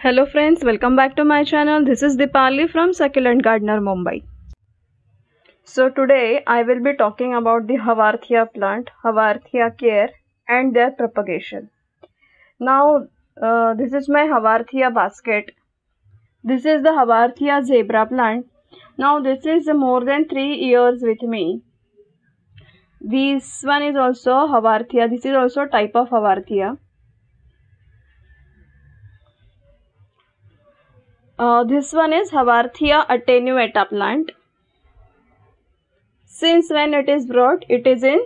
Hello friends, welcome back to my channel. This is Dipali from Succulent Gardener, Mumbai. So today I will be talking about the Havarthia plant, Havarthia care and their propagation. Now this is my Havarthia basket. This is the Havarthia zebra plant. Now this is more than 3 years with me. This one is also Havarthia. This is also type of Havarthia. This one is Havarthia attenuata plant. Since when it is brought, it is in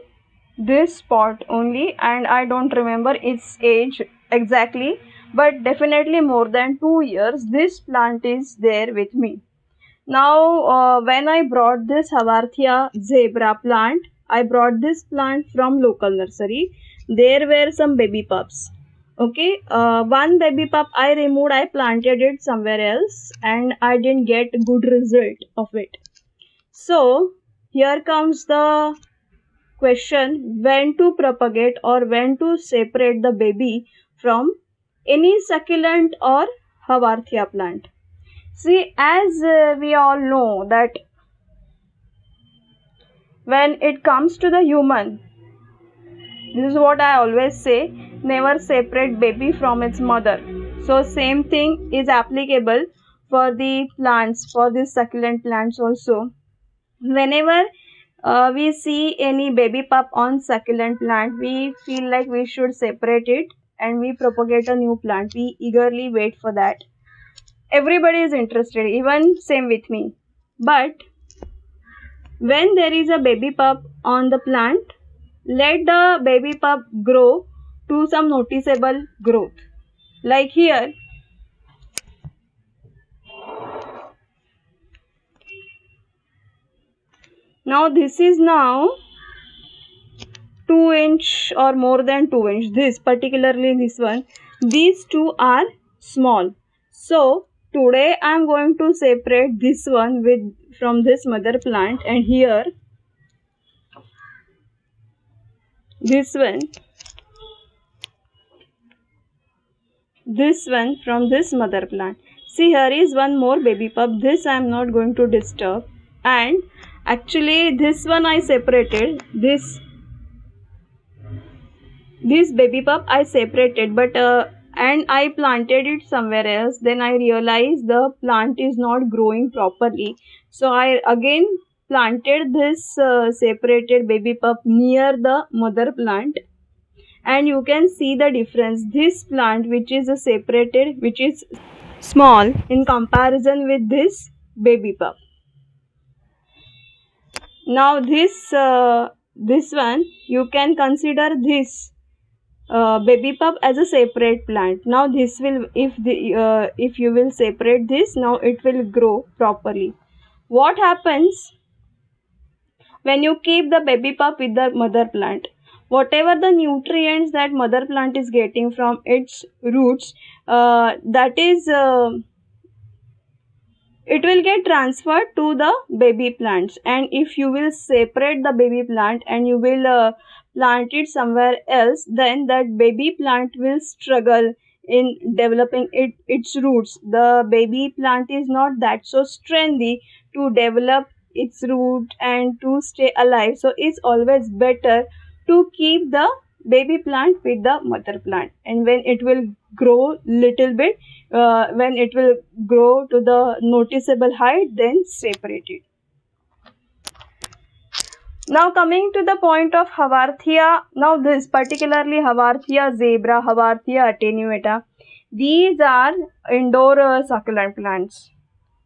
this pot only, and I don't remember its age exactly, but definitely more than 2 years this plant is there with me. Now when I brought this Havarthia zebra plant, I brought this plant from local nursery. There were some baby pups. Okay, one baby pup I removed, I planted it somewhere else and I didn't get good result of it. So here comes the question, when to propagate or when to separate the baby from any succulent or Havarthia plant. See, as we all know that when it comes to the human, this is what I always say, never separate baby from its mother. So same thing is applicable for the plants, for the succulent plants also. Whenever we see any baby pup on succulent plant, we feel like we should separate it and we propagate a new plant. We eagerly wait for that. Everybody is interested, even same with me. But when there is a baby pup on the plant, let the baby pup grow to some noticeable growth. Like here, now this is now 2 inch or more than 2 inch. This particularly this one, these two are small. So today I am going to separate this one from this mother plant, and here this one from this mother plant. See, here is one more baby pup. This I am not going to disturb, and actually this one I separated, this baby pup I separated, but and I planted it somewhere else. Then I realized the plant is not growing properly, so I again planted this separated baby pup near the mother plant, and you can see the difference. This plant which is separated, which is small in comparison with this baby pup. Now this one, you can consider this baby pup as a separate plant. Now this will, if you will separate this, now it will grow properly. What happens when you keep the baby pup with the mother plant? Whatever the nutrients that mother plant is getting from its roots, that is it will get transferred to the baby plants. And if you will separate the baby plant and you will plant it somewhere else, then that baby plant will struggle in developing its roots. The baby plant is not that so strengthy to develop its root and to stay alive. So it's always better to keep the baby plant with the mother plant, and when it will grow little bit, when it will grow to the noticeable height, then separate it. Now coming to the point of Havarthia, now this particularly Havarthia zebra, Havarthia attenuata, these are indoor succulent plants.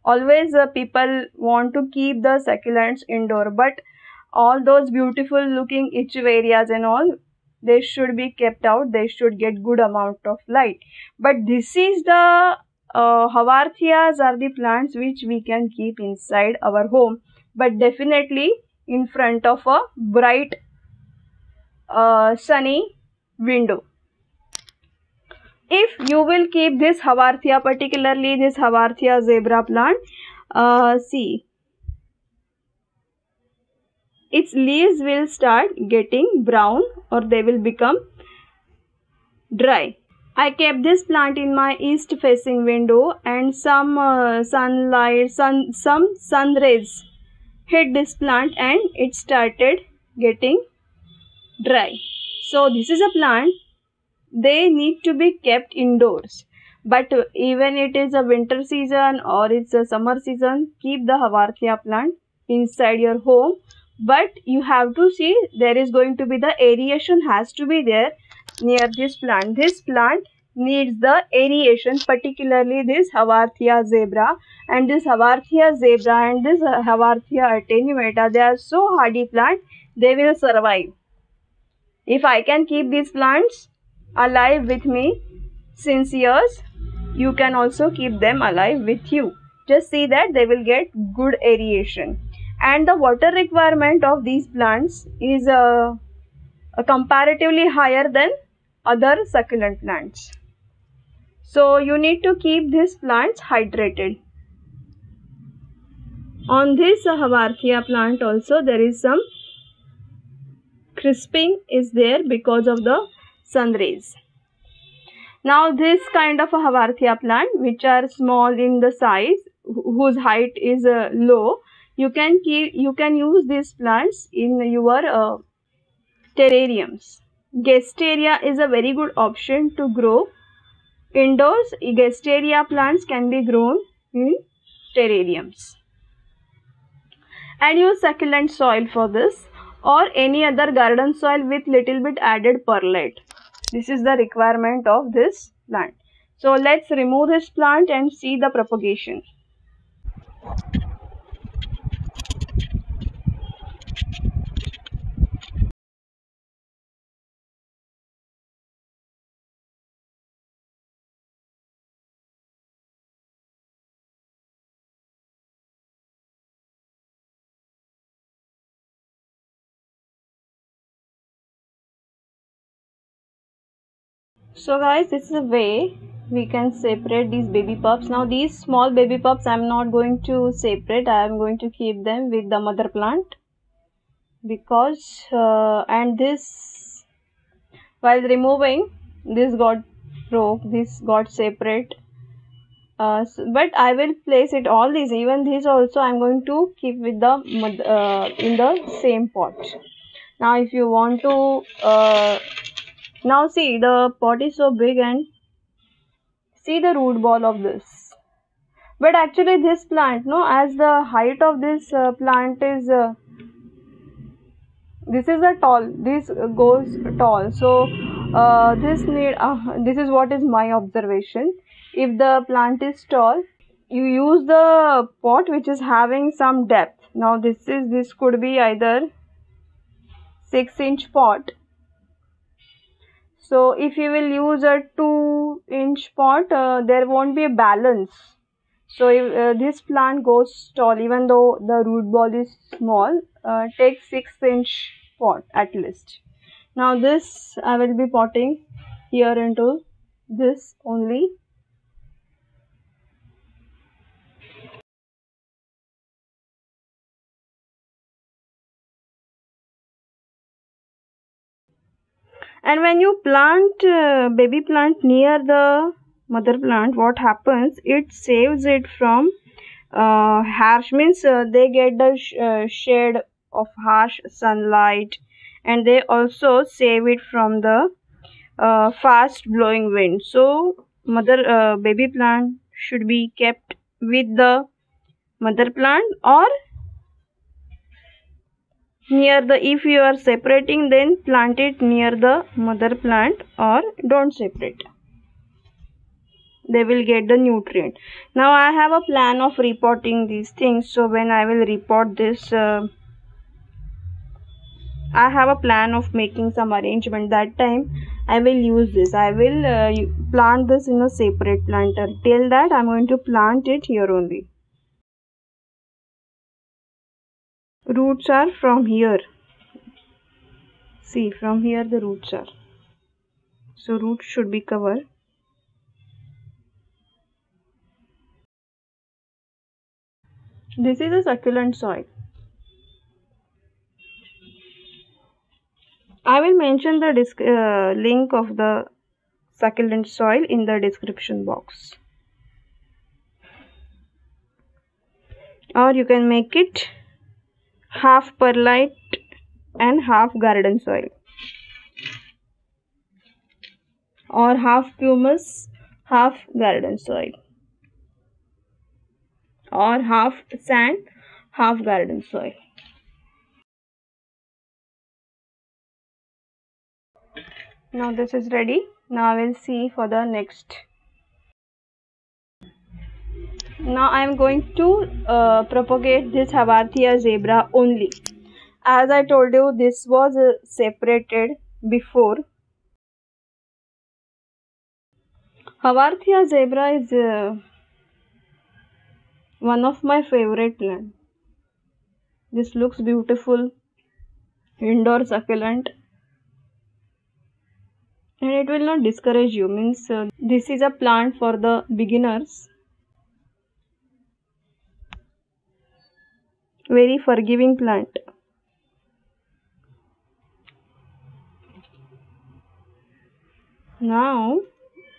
Always people want to keep the succulents indoor, but all those beautiful looking echeverias and all, they should be kept out. They should get good amount of light. But this is the Havarthias are the plants which we can keep inside our home, but definitely in front of a bright sunny window. If you will keep this Havarthia, particularly this Havarthia zebra plant, see, its leaves will start getting brown or they will become dry. I kept this plant in my east facing window, and some sun rays hit this plant and it started getting dry. So this is a plant, they need to be kept indoors. But even it is a winter season or it's a summer season, keep the Havarthia plant inside your home. But you have to see, there is going to be the aeration has to be there near this plant. This plant needs the aeration, particularly this Havarthia zebra. And this Havarthia zebra and this Havarthia attenuata, they are so hardy plant, they will survive. If I can keep these plants alive with me since years, you can also keep them alive with you. Just see that they will get good aeration. And the water requirement of these plants is comparatively higher than other succulent plants. So you need to keep these plants hydrated. On this Havarthia plant also there is some crisping is there because of the sun rays. Now this kind of a Havarthia plant, which are small in the size, whose height is low, you can use these plants in your terrariums. Gasteria is a very good option to grow indoors. Gasteria plants can be grown in terrariums. And use succulent soil for this, or any other garden soil with little bit added perlite. This is the requirement of this plant. So let's remove this plant and see the propagation. So guys, this is a way we can separate these baby pups. Now these small baby pups I am not going to separate, I am going to keep them with the mother plant, because and this, while removing, this got broke, this got separate, but I will place it, all these, even these also I am going to keep with the in the same pot. Now if you want to now see, the pot is so big and see the root ball of this. But actually this plant, no, as the height of this plant is this is a tall, this goes tall, so this is what is my observation. If the plant is tall, you use the pot which is having some depth. Now this could be either 6-inch pot. So if you will use a 2-inch pot, there won't be a balance. So if this plant goes tall, even though the root ball is small, take 6-inch pot at least. Now this I will be potting here into this only. And when you plant baby plant near the mother plant, what happens? It saves it from harsh, means they get the shade of harsh sunlight, and they also save it from the fast blowing wind. So mother baby plant should be kept with the mother plant, or near the, if you are separating, then plant it near the mother plant, or don't separate, they will get the nutrient. Now I have a plan of repotting these things, so when I will repot this, I have a plan of making some arrangement. That time I will use this, I will plant this in a separate planter. Till that I am going to plant it here only. Roots are from here, see, from here the roots are, so roots should be covered. This is a succulent soil. I will mention the link of the succulent soil in the description box. Or you can make it half perlite and half garden soil, or half pumice, half garden soil, or half sand, half garden soil. Now this is ready. Now we'll see for the next. Now I am going to propagate this Haworthia zebra only. As I told you, this was separated before. Haworthia zebra is one of my favorite plants. This looks beautiful, indoor succulent, and it will not discourage you. Means this is a plant for the beginners. Very forgiving plant. Now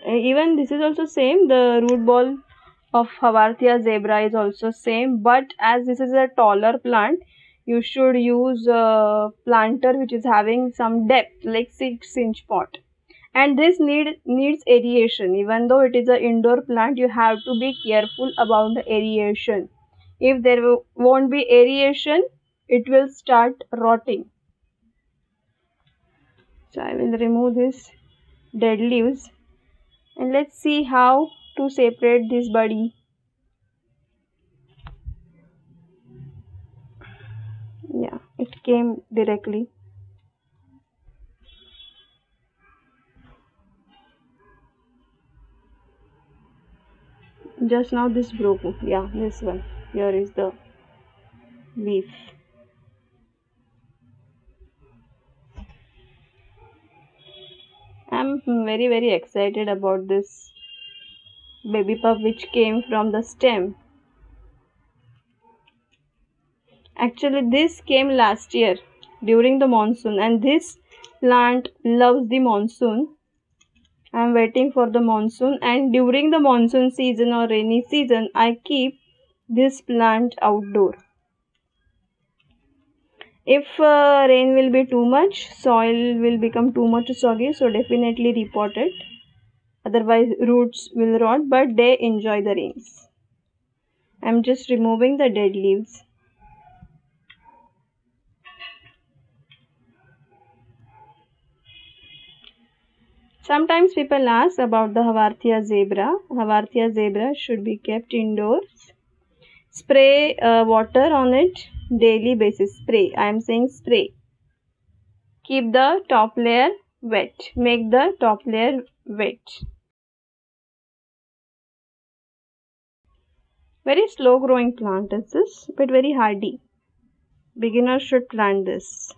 even this is also same. The root ball of Haworthia zebra is also same, but as this is a taller plant, you should use a planter which is having some depth, like 6-inch pot. And this needs aeration. Even though it is an indoor plant, you have to be careful about the aeration. If there won't be aeration, it will start rotting. So I will remove this dead leaves, and let's see how to separate this body. Yeah, it came directly. Just now this broke. Yeah, this one. Here is the leaf. I'm very excited about this baby pup which came from the stem. Actually this came last year during the monsoon, and this plant loves the monsoon. I'm waiting for the monsoon, and during the monsoon season or rainy season I keep this plant outdoor. If rain will be too much, soil will become too much soggy, so definitely repot it. Otherwise roots will rot, but they enjoy the rains. I'm just removing the dead leaves. Sometimes people ask about the Haworthia zebra. Haworthia zebra should be kept indoors. Spray water on it daily basis. Spray. I am saying spray. Keep the top layer wet. Make the top layer wet. Very slow growing plant is this, but very hardy. Beginners should plant this.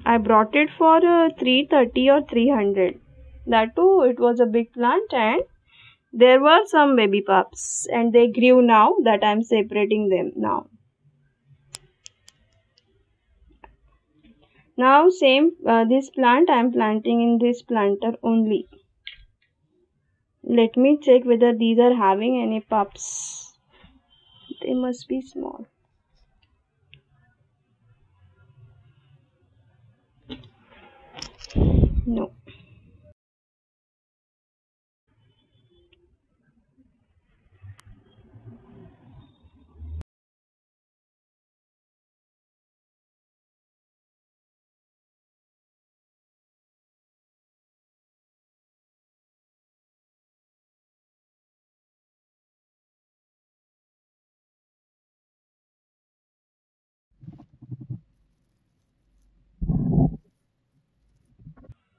I brought it for 330 or 300. That too, it was a big plant, and there were some baby pups, and they grew now that I am separating them now. Now same this plant I am planting in this planter only. Let me check whether these are having any pups. They must be small. No.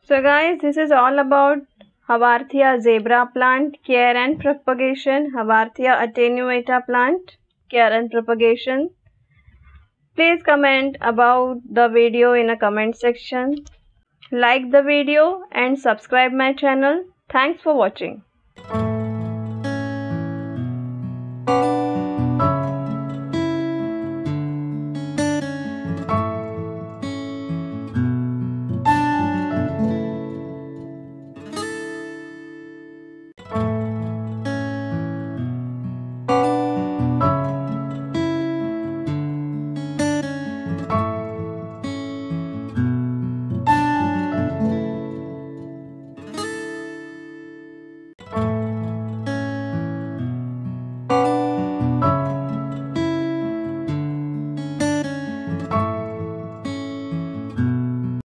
So guys, this is all about Haworthia zebra plant, care and propagation. Haworthia attenuata plant, care and propagation. Please comment about the video in a comment section. Like the video and subscribe my channel. Thanks for watching.